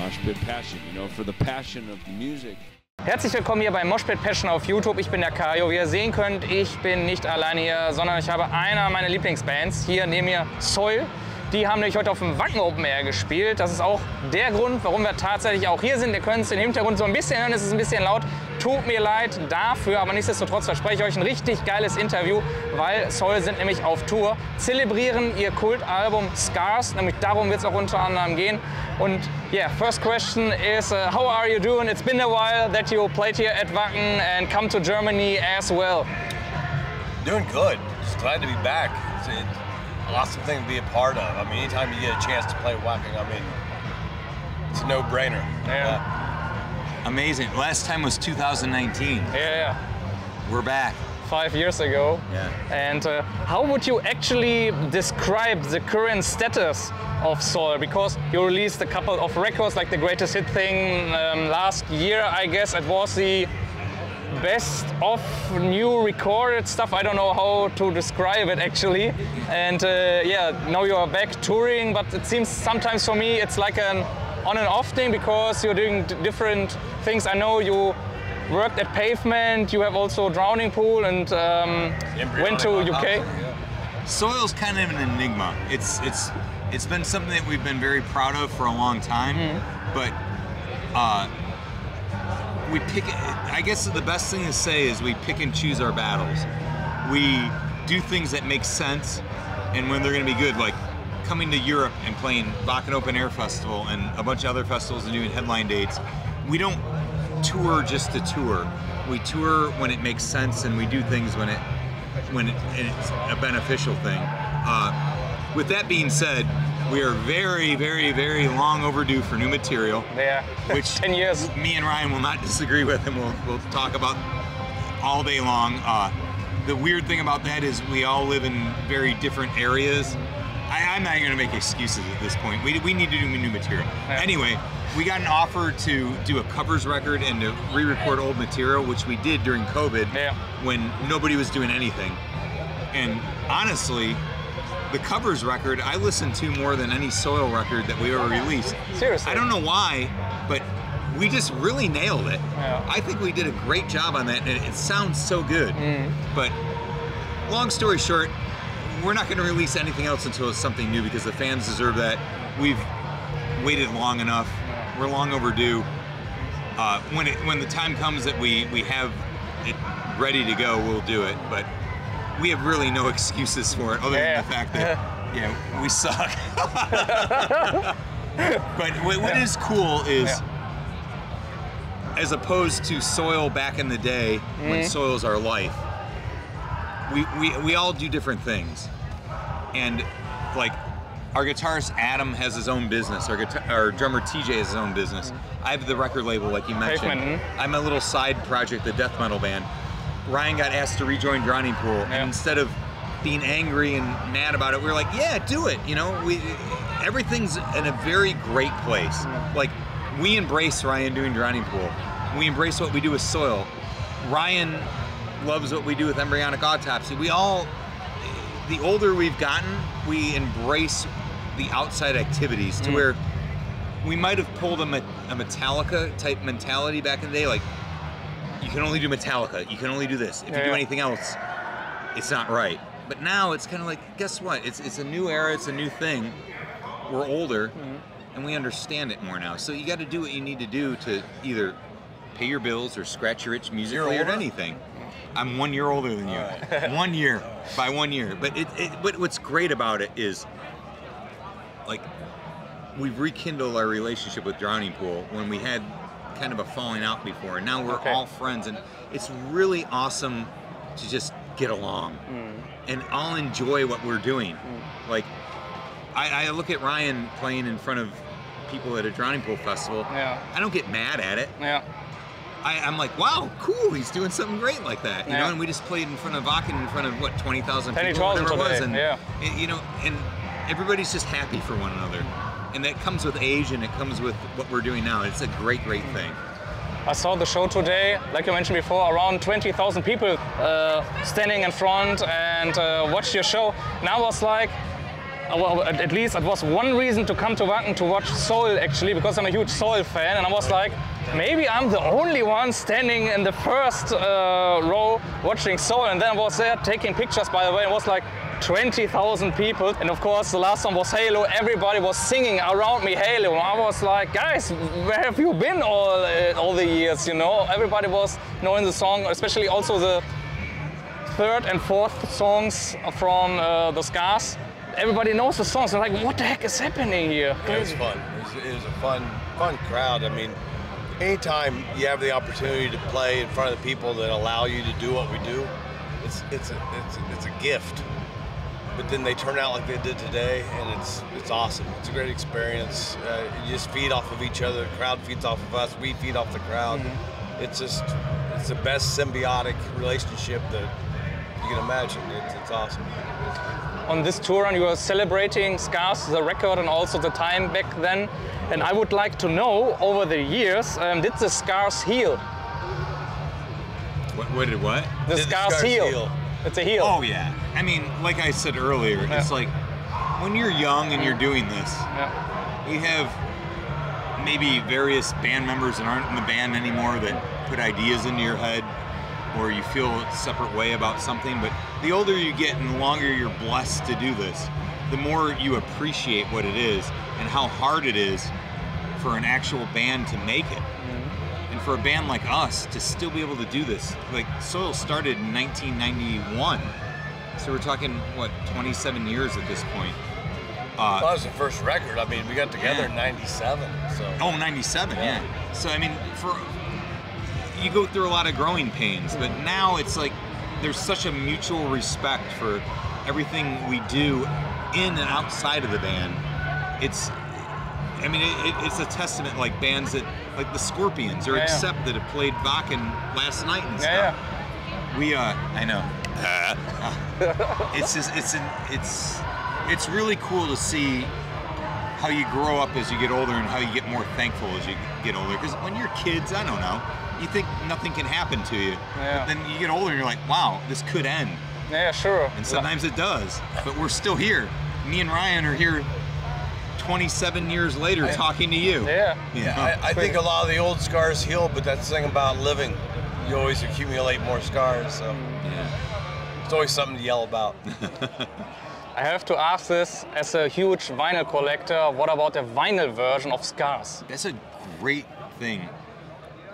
Moshpit Passion, you know, for the passion of music. Herzlich willkommen hier bei Moshpit Passion auf YouTube. Ich bin der Kajo. Wie ihr sehen könnt, ich bin nicht alleine hier, sondern ich habe einer meiner Lieblingsbands. Hier neben mir Soil. Die haben nämlich heute auf dem Wacken Open Air gespielt. Das ist auch der Grund, warum wir tatsächlich auch hier sind. Ihr könnt es im Hintergrund so ein bisschen hören, es ist ein bisschen laut. Tut mir leid dafür, aber nichtsdestotrotz verspreche ich euch ein richtig geiles Interview, weil Soil sind nämlich auf Tour, zelebrieren ihr Kultalbum Scars, nämlich darum wird es auch unter anderem gehen. Und yeah, first question is, how are you doing? It's been a while that you played here at Wacken and come to Germany as well. Doing good. Just glad to be back. It's an awesome thing to be a part of. I mean, anytime you get a chance to play Wacken, I mean, it's a no-brainer. Yeah. Amazing. Last time was 2019. Yeah. We're back. 5 years ago. Yeah. And how would you actually describe the current status of Soil? Because you released a couple of records, like the Greatest Hit thing last year, I guess. It was the best of new recorded stuff. I don't know how to describe it actually. And yeah, now you are back touring, but it seems sometimes for me it's like an on and off thing because you're doing different things. I know you worked at Pavement, you have also Drowning Pool and went to UK. Yeah. Soil's kind of an enigma. It's been something that we've been very proud of for a long time, but we pick. I guess the best thing to say is we pick and choose our battles. We do things that make sense, and when they're going to be good, like coming to Europe and playing Wacken Open Air Festival and a bunch of other festivals and doing headline dates. We don't tour just to tour. We tour when it makes sense, and we do things when it's a beneficial thing. With that being said, we are very, very, very long overdue for new material. Yeah, which 10 years. Me and Ryan will not disagree with, and we'll talk about all day long. The weird thing about that is we all live in very different areas. I'm not even going to make excuses at this point. We need to do new material. Yeah. Anyway, we got an offer to do a covers record and to re-record old material, which we did during COVID when nobody was doing anything. And honestly, the covers record I listened to more than any Soil record that we ever released. Seriously? I don't know why, but we just really nailed it. Yeah. I think we did a great job on that, and it sounds so good. But long story short, we're not going to release anything else until it's something new because the fans deserve that. We've waited long enough. We're long overdue. When the time comes that we have it ready to go, we'll do it. But we have really no excuses for it other than the fact that we suck. But what is cool is, as opposed to Soil back in the day when Soil's our life, we all do different things. And like our guitarist Adam has his own business, our drummer TJ has his own business. I have the record label like you mentioned. Pavement. I'm a little side project, the death metal band. Ryan got asked to rejoin Drowning Pool, and instead of being angry and mad about it, we were like, yeah, do it. You know, everything's in a very great place. Like, we embrace Ryan doing Drowning Pool. We embrace what we do with Soil. Ryan loves what we do with Embryonic Autopsy. We all, the older we've gotten, we embrace the outside activities to where we might have pulled a Metallica type mentality back in the day, like, you can only do Metallica, you can only do this. If you do anything else, it's not right. But now it's kind of like, guess what? It's a new era, it's a new thing. We're older, and we understand it more now. So you got to do what you need to do to either pay your bills or scratch your itch musically or anything. I'm 1 year older than you. 1 year, by 1 year. But what's great about it is, like, we've rekindled our relationship with Drowning Pool when we had kind of a falling out before, and now we're all friends, and it's really awesome to just get along and all enjoy what we're doing. Like, I look at Ryan playing in front of people at a Drowning Pool festival. I don't get mad at it. I'm like, wow, cool, he's doing something great like that, you know. And we just played in front of Wacken in front of what, 20,000 people, whatever it was, and you know, and everybody's just happy for one another, and that comes with age, and it comes with what we're doing now. It's a great thing. I saw the show today, like you mentioned before, around 20,000 people standing in front and watched your show. And I was like, well, at least it was one reason to come to Wacken to watch Soil, actually, because I'm a huge Soil fan, and I was like, maybe I'm the only one standing in the first row watching Soil, and then I was there taking pictures, by the way. It was like 20,000 people, and of course the last one was Halo. Everybody was singing around me Halo, and I was like, guys, where have you been all the years, you know? Everybody was knowing the song, especially also the third and fourth songs from the Scars. Everybody knows the songs. I'm like, what the heck is happening here? It was fun. It was a fun crowd. I mean, anytime you have the opportunity to play in front of the people that allow you to do what we do, it's a gift. But then they turn out like they did today, and it's awesome. It's a great experience. You just feed off of each other. The crowd feeds off of us. We feed off the crowd. Mm-hmm. It's the best symbiotic relationship that you can imagine. It's awesome. On this tour, and you are celebrating Scars, the record, and also the time back then. And I would like to know, over the years, did the Scars heal? What did what? The Scars heal. It's a heel. Oh yeah. I mean, like I said earlier, it's like when you're young and you're doing this, you have maybe various band members that aren't in the band anymore that put ideas into your head, or you feel a separate way about something. But the older you get and the longer you're blessed to do this, the more you appreciate what it is and how hard it is for an actual band to make it. And for a band like us to still be able to do this, like Soil started in 1991. So we're talking, what, 27 years at this point. That was the first record. I mean, we got together in 97. So. Oh, 97, yeah. So, I mean, you go through a lot of growing pains, but now it's like there's such a mutual respect for everything we do in and outside of the band. It's a testament, like bands that, like the Scorpions or Accept, that have played Wacken last night and stuff. We, I know. It's really cool to see how you grow up as you get older and how you get more thankful as you get older. Because when you're kids, I don't know, you think nothing can happen to you. But then you get older and you're like, wow, this could end. Yeah, sure. And sometimes it does. But we're still here. Me and Ryan are here 27 years later talking to you. I think a lot of the old scars heal, but that's the thing about living. You always accumulate more scars, so it's always something to yell about. I have to ask this, as a huge vinyl collector, what about a vinyl version of Scars? That's a great thing.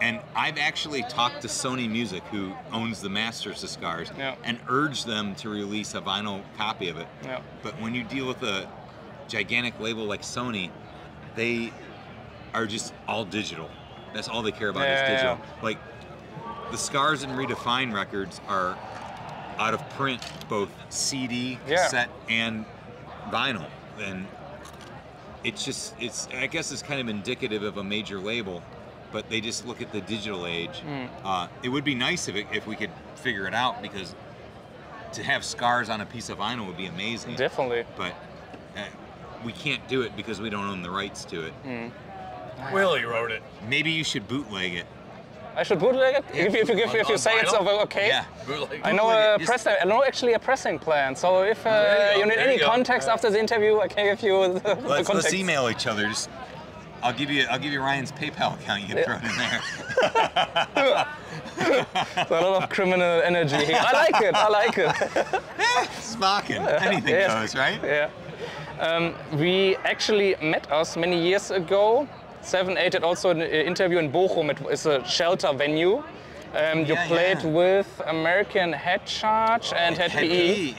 And I've actually talked to Sony Music, who owns the masters of Scars, and urged them to release a vinyl copy of it. But when you deal with a gigantic label like Sony, they are just all digital. That's all they care about is digital. Like the Scars and Redefine records are out of print, both CD, cassette, and vinyl. And I guess it's kind of indicative of a major label, but they just look at the digital age. It would be nice if we could figure it out, because to have Scars on a piece of vinyl would be amazing. Definitely. But we can't do it because we don't own the rights to it. Willie wrote it. Maybe you should bootleg it. I should bootleg it? If you say it's okay? Yeah. I know actually a pressing plan, so if you need any context after the interview, I can give you the context. Let's email each other. I'll give you Ryan's PayPal account. You can throw it in there. There's a lot of criminal energy here. I like it. Smoking. Anything goes, right? Yeah. We actually met us many years ago. 7/8 did also an interview in Bochum. It's a shelter venue. You played with American Head Charge and Head PE.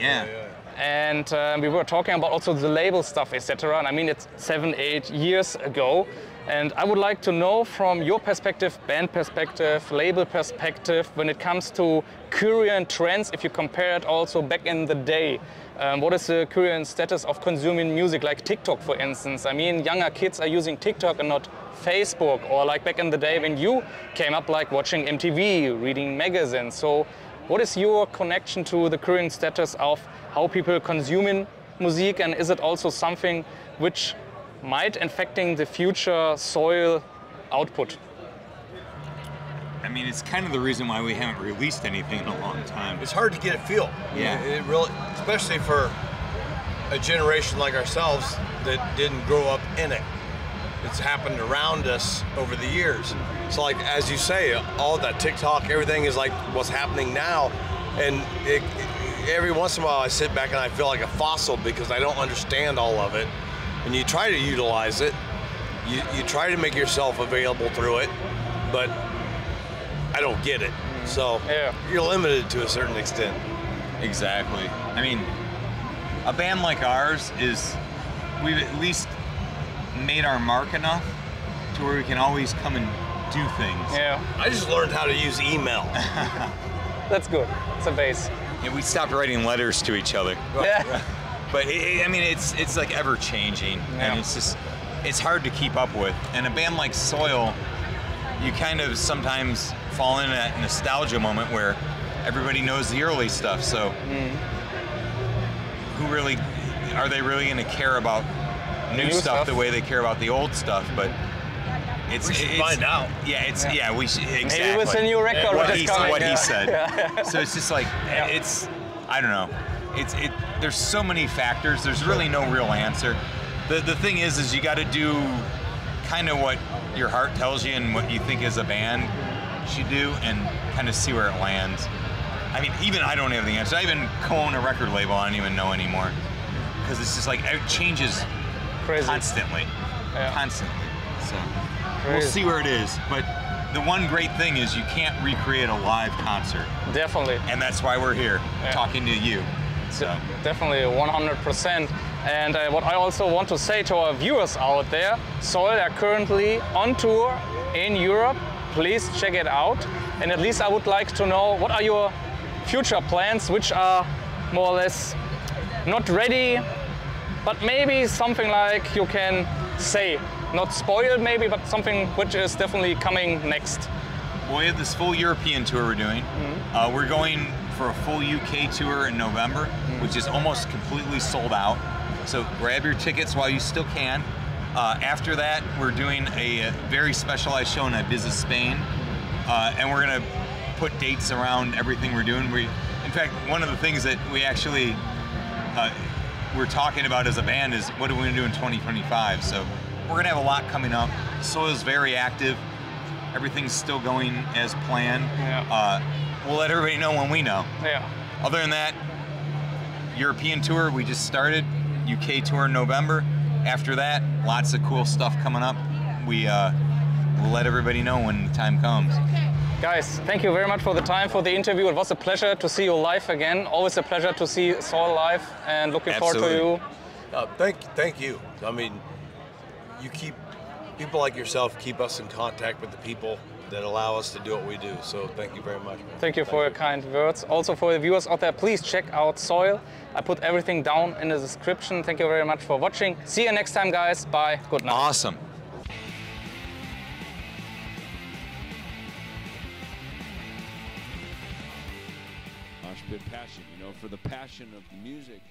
And we were talking about also the label stuff, etc. And I mean, it's 7-8 years ago. And I would like to know from your perspective, band perspective, label perspective, when it comes to current trends, if you compare it also back in the day, what is the current status of consuming music, like TikTok, for instance? I mean, younger kids are using TikTok and not Facebook, or like back in the day when you came up, like watching MTV, reading magazines. So what is your connection to the current status of how people consuming music, and is it also something which might affecting the future Soil output? I mean, it's kind of the reason why we haven't released anything in a long time. It's hard to get a feel. Yeah. It really, especially for a generation like ourselves that didn't grow up in it. It's happened around us over the years. So like, as you say, all that TikTok, everything is like what's happening now. And every once in a while I sit back and I feel like a fossil because I don't understand all of it. And you try to utilize it, you try to make yourself available through it, but I don't get it. So you're limited to a certain extent. Exactly. I mean, a band like ours we've at least made our mark enough to where we can always come and do things. Yeah. I just learned how to use email. That's good. It's a base. Yeah, we stopped writing letters to each other. Yeah. But I mean, it's like ever changing, and it's hard to keep up with. And a band like Soil, you kind of sometimes fall in that nostalgia moment where everybody knows the early stuff. So are they really going to care about new stuff the way they care about the old stuff? But we should find out. Yeah, we should, exactly. Maybe with the new record what that's coming. He said. So it's just like I don't know. There's so many factors. There's really no real answer. The thing is you got to do kind of what your heart tells you and what you think as a band should do, and kind of see where it lands. I mean, even I don't have the answer. I even co-own a record label. I don't even know anymore, because it's just like it changes constantly. So we'll see where it is. But the one great thing is you can't recreate a live concert. Definitely. And that's why we're here talking to you. So definitely 100%. And what I also want to say to our viewers out there, Soil are currently on tour in Europe. Please check it out. And at least I would like to know, what are your future plans, which are more or less not ready, but maybe something like you can say, not spoiled maybe, but something which is definitely coming next. Well, we have this full European tour we're doing. We're going for a full UK tour in November, which is almost completely sold out. So grab your tickets while you still can. After that, we're doing a very specialized show in Ibiza, Spain. And we're gonna put dates around everything we're doing. In fact, one of the things that we actually we're talking about as a band is what are we gonna do in 2025? So we're gonna have a lot coming up. Soil's very active. Everything's still going as planned. We'll let everybody know when we know. Other than that, European tour we just started. UK tour in November. After that, lots of cool stuff coming up. We'll let everybody know when the time comes. Guys, thank you very much for the time, for the interview. It was a pleasure to see you live again. Always a pleasure to see Soil live, and looking forward to you. Thank you. I mean, people like yourself keep us in contact with the people that allow us to do what we do. So thank you very much, man. Thank you for your kind words. Also for the viewers out there, please check out Soil. I put everything down in the description. Thank you very much for watching. See you next time, guys. Bye. Good night. Awesome. Mosh Pit Passion, for the passion of the music.